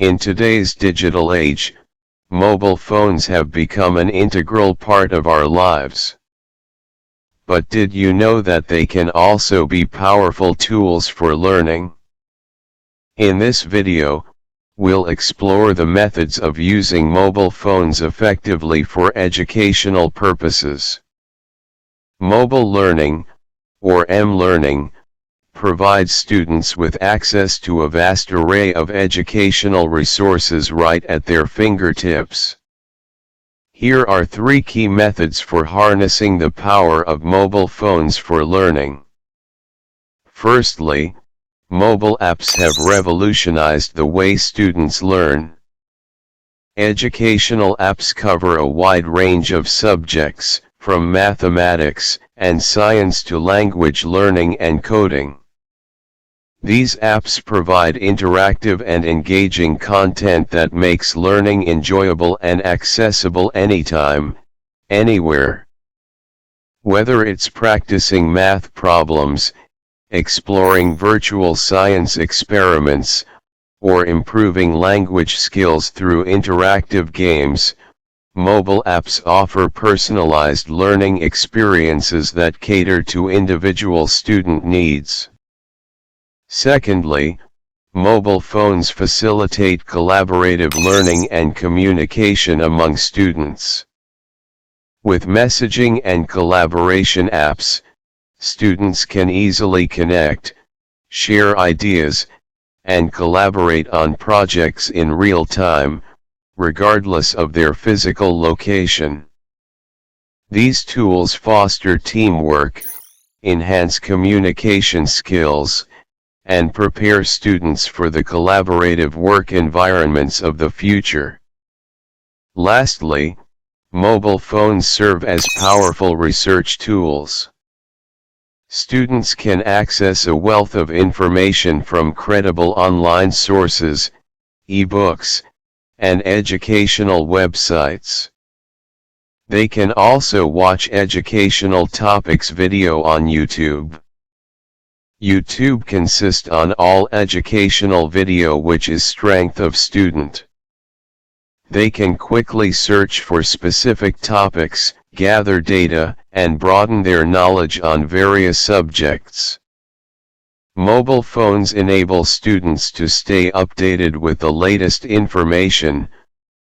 In today's digital age, mobile phones have become an integral part of our lives. But did you know that they can also be powerful tools for learning? In this video, we'll explore the methods of using mobile phones effectively for educational purposes. Mobile learning, or M-learning, provides students with access to a vast array of educational resources right at their fingertips. Here are 3 key methods for harnessing the power of mobile phones for learning. Firstly, mobile apps have revolutionized the way students learn. Educational apps cover a wide range of subjects, from mathematics and science to language learning and coding. These apps provide interactive and engaging content that makes learning enjoyable and accessible anytime, anywhere. Whether it's practicing math problems, exploring virtual science experiments, or improving language skills through interactive games, mobile apps offer personalized learning experiences that cater to individual student needs. Secondly, mobile phones facilitate collaborative learning and communication among students. With messaging and collaboration apps, students can easily connect, share ideas, and collaborate on projects in real time, regardless of their physical location. These tools foster teamwork, enhance communication skills, and prepare students for the collaborative work environments of the future. Lastly, mobile phones serve as powerful research tools. Students can access a wealth of information from credible online sources, e-books, and educational websites. They can also watch educational topics video on YouTube. YouTube consists on all educational video which is strength of student. They can quickly search for specific topics, gather data, and broaden their knowledge on various subjects. Mobile phones enable students to stay updated with the latest information,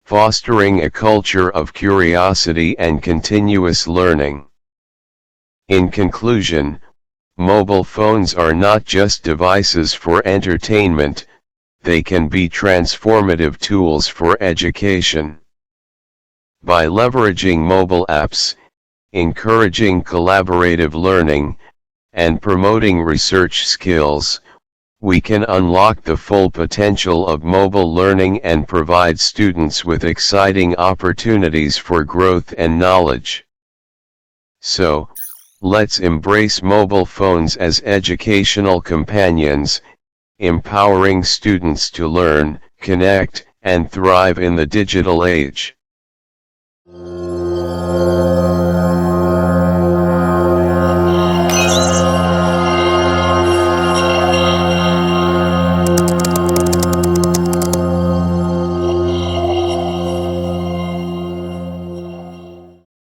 fostering a culture of curiosity and continuous learning. In conclusion, mobile phones are not just devices for entertainment, they can be transformative tools for education. By leveraging mobile apps, encouraging collaborative learning, and promoting research skills, we can unlock the full potential of mobile learning and provide students with exciting opportunities for growth and knowledge. So, let's embrace mobile phones as educational companions, empowering students to learn, connect, and thrive in the digital age.